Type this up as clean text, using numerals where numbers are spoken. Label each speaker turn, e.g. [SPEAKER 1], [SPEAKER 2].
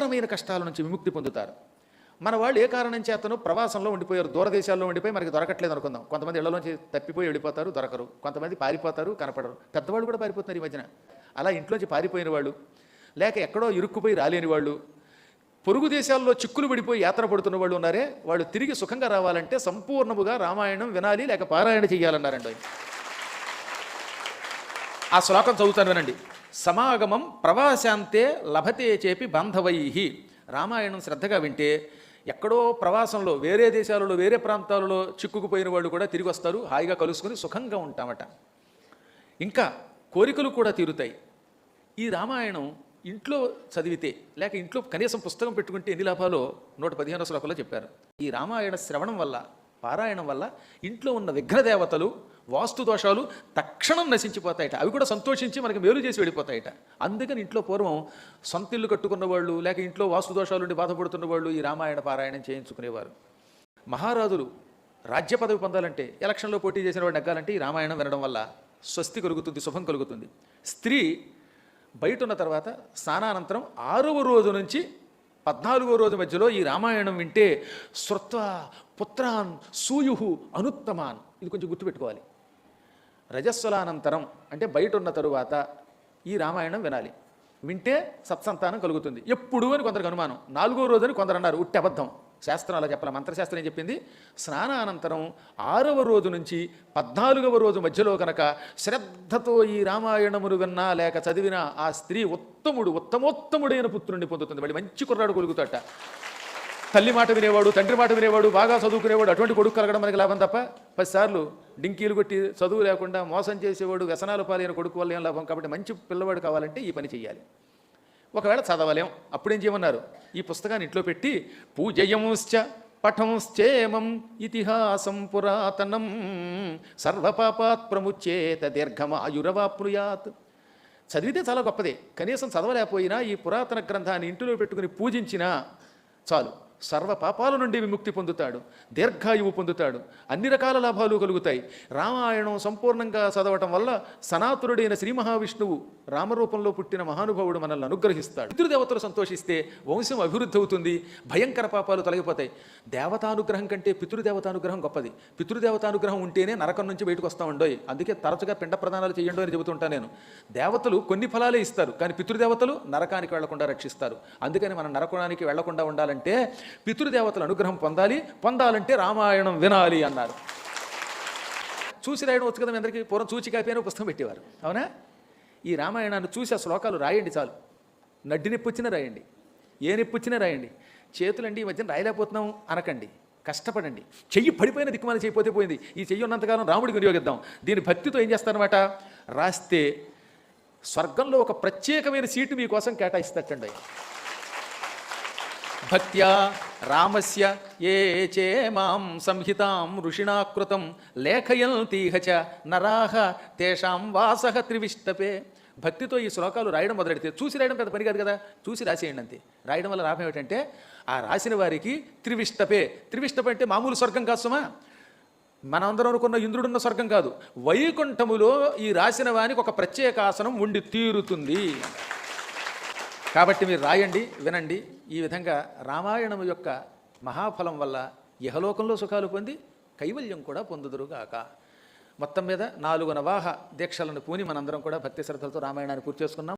[SPEAKER 1] భయంకరమైన కష్టాల నుంచి విముక్తి పొందుతారు. మన వాళ్ళు ఏ కారణం చేతను ప్రవాసంలో ఉండిపోయారు, దూరదేశాల్లో ఉండిపోయి మనకి దొరకట్లేదు అనుకుందాం. కొంతమంది ఇళ్లలోంచి తప్పిపోయి వెళ్ళిపోతారు, దొరకరు. కొంతమంది పారిపోతారు, కనపడరు. పెద్దవాళ్ళు కూడా పారిపోతున్నారు ఈ మధ్యన. అలా ఇంట్లోంచి పారిపోయిన వాళ్ళు, లేక ఎక్కడో ఇరుక్కుపోయి రాలేని వాళ్ళు, పొరుగు దేశాల్లో చిక్కులు పడిపోయి యాత్ర పడుతున్న వాళ్ళు ఉన్నారే, వాళ్ళు తిరిగి సుఖంగా రావాలంటే సంపూర్ణముగా రామాయణం వినాలి, లేక పారాయణ చెయ్యాలన్నారండి. ఆ శ్లోకం చదువుతాను వినండి. సమాగమం ప్రవాశాంతే లభతే చేపి బాంధవైహి. రామాయణం శ్రద్ధగా వింటే ఎక్కడో ప్రవాసంలో, వేరే దేశాలలో, వేరే ప్రాంతాలలో చిక్కుకుపోయిన వాళ్ళు కూడా తిరిగి వస్తారు, హాయిగా కలుసుకుని సుఖంగా ఉంటామట. ఇంకా కోరికలు కూడా తీరుతాయి. ఈ రామాయణం ఇంట్లో చదివితే, లేక ఇంట్లో కనీసం పుస్తకం పెట్టుకుంటే ఎన్ని లాభాలో 115 శ్లోకంలో చెప్పారు. ఈ రామాయణ శ్రవణం వల్ల, పారాయణం వల్ల ఇంట్లో ఉన్న విఘ్నదేవతలు, వాస్తు దోషాలు తక్షణం నశించిపోతాయట. అవి కూడా సంతోషించి మనకి మేలు చేసి వెళ్ళిపోతాయట. అందుకని ఇంట్లో పూర్వం సొంత ఇల్లు కట్టుకున్న వాళ్ళు, లేక ఇంట్లో వాస్తు దోషాల నుండి బాధపడుతున్న వాళ్ళు ఈ రామాయణ పారాయణం చేయించుకునేవారు. మహారాజులు రాజ్య పదవి పొందాలంటే, ఎలక్షన్లో పోటీ చేసిన వాడు నెగ్గాలంటే ఈ రామాయణం వినడం వల్ల స్వస్తి కలుగుతుంది, శుభం కలుగుతుంది. స్త్రీ బయట ఉన్న తర్వాత స్నానానంతరం 6వ రోజు నుంచి 14వ రోజు మధ్యలో ఈ రామాయణం వింటే శ్రుత్వా పుత్రాన్ సూయు అనుత్తమాన్. ఇది కొంచెం గుర్తుపెట్టుకోవాలి. రజస్వలానంతరం అంటే బయట ఉన్న తరువాత ఈ రామాయణం వినాలి. వింటే సత్సంతానం కలుగుతుంది. ఎప్పుడు అని కొందరికి అనుమానం. 4వ రోజు అని కొందరు అన్నారు. ఉట్టి అబద్ధం. శాస్త్రం అలా చెప్పాలి. మంత్రశాస్త్రం ఏం చెప్పింది? స్నానానంతరం 6వ రోజు నుంచి 14వ రోజు మధ్యలో కనుక శ్రద్ధతో ఈ రామాయణమును విన్నా లేక చదివినా ఆ స్త్రీ ఉత్తమోత్తముడైన పుత్రుణ్ణి పొందుతుంది. వాడి మంచి కుర్రాడు కొలుగుతాట. తల్లి మాట వినేవాడు, తండ్రి మాట వినేవాడు, బాగా చదువుకునేవాడు, అటువంటి కొడుకు కలగడం మనకి లాభం తప్ప 10 సార్లు డింకీలు కొట్టి చదువు లేకుండా మోసం చేసేవాడు, వ్యసనాలు పాలైన కొడుకు వల్ల ఏం లాభం? కాబట్టి మంచి పిల్లవాడు కావాలంటే ఈ పని చేయాలి. ఒకవేళ చదవలేం, అప్పుడేం చేయమన్నారు? ఈ పుస్తకాన్ని ఇంట్లో పెట్టి పూజయంశ్చ పఠంశ్చేమం ఇతిహాసం పురాతనం సర్వపాపాత్ ప్రముచ్యేత దీర్ఘమాయురవాప్నుయాత్. చదివితే చాలా గొప్పదే. కనీసం చదవలేకపోయినా ఈ పురాతన గ్రంథాన్ని ఇంటిలో పెట్టుకుని పూజించినా చాలు. సర్వ పాపాల నుండి విముక్తి పొందుతాడు, దీర్ఘాయువు పొందుతాడు, అన్ని రకాల లాభాలు కలుగుతాయి. రామాయణం సంపూర్ణంగా చదవటం వల్ల సనాతనుడైన శ్రీ మహావిష్ణువు రామరూపంలో పుట్టిన మహానుభావుడు మనల్ని అనుగ్రహిస్తాడు. పితృదేవతలు సంతోషిస్తే వంశం అభివృద్ధి అవుతుంది, భయంకర పాపాలు తొలగిపోతాయి. దేవతానుగ్రహం కంటే పితృదేవతానుగ్రహం గొప్పది. పితృదేవతానుగ్రహం ఉంటేనే నరకం నుంచి బయటకు వస్తామండోయ్. అందుకే తరచుగా పిండ ప్రదానాలు చేయండి అని చెబుతుంటా నేను. దేవతలు కొన్ని ఫలాలే ఇస్తారు, కానీ పితృదేవతలు నరకానికి వెళ్లకుండా రక్షిస్తారు. అందుకని మనం నరకానికి వెళ్లకుండా ఉండాలంటే పితృదేవతల అనుగ్రహం పొందాలంటే రామాయణం వినాలి అన్నారు. చూసి రాయడం వచ్చు కదా మీ అందరికీ. పూర్వం చూచి కాపీ పుస్తకం పెట్టేవారు, అవునా? ఈ రామాయణాన్ని చూసి ఆ శ్లోకాలు రాయండి చాలు. నడ్డి నొప్పి వచ్చినా రాయండి, ఏ నొప్పి వచ్చినా రాయండి. చేతులండి ఈ మధ్యన రాయలేకపోతున్నాం అనకండి, కష్టపడండి. చెయ్యి పడిపోయిన దిక్కుమాల చేయకపోతే పోయింది. ఈ చెయ్యి ఉన్నంతకాలం రాముడికి వినియోగిద్దాం. దీని భక్తితో ఏం చేస్తారనమాట? రాస్తే స్వర్గంలో ఒక ప్రత్యేకమైన సీటు మీకోసం కేటాయిస్తటండి. భక్త్యా రామస్య ఏ చేమాం సంహితాం ఋషిణాకృతం లేఖయంతీహ చ నరాహ తేషాం వాసః త్రివిష్టపే. భక్తితో ఈ శ్లోకాలు రాయడం మొదలెడితే, చూసి రాయడం పెద్ద పని కాదు కదా, చూసి రాసేయండి అంతే. రాయడం వల్ల లాభం ఏమిటంటే ఆ రాసిన వారికి త్రివిష్టపే. త్రివిష్టపే అంటే మామూలు స్వర్గం కాదు సుమా. మనందరం అనుకున్న ఇంద్రుడున్న స్వర్గం కాదు. వైకుంఠములో ఈ రాసిన వానికి ఒక ప్రత్యేక ఆసనం ఉండి తీరుతుంది. కాబట్టి మీరు రాయండి, వినండి. ఈ విధంగా రామాయణం యొక్క మహాఫలం వల్ల ఇహలోకంలో సుఖాలు పొంది కైవల్యం కూడా పొందుదురుగాక. మొత్తం మీద 4 నవాహ దీక్షలను పూని మనందరం కూడా భక్తి శ్రద్ధలతో రామాయణాన్ని పూర్తి చేసుకున్నాం.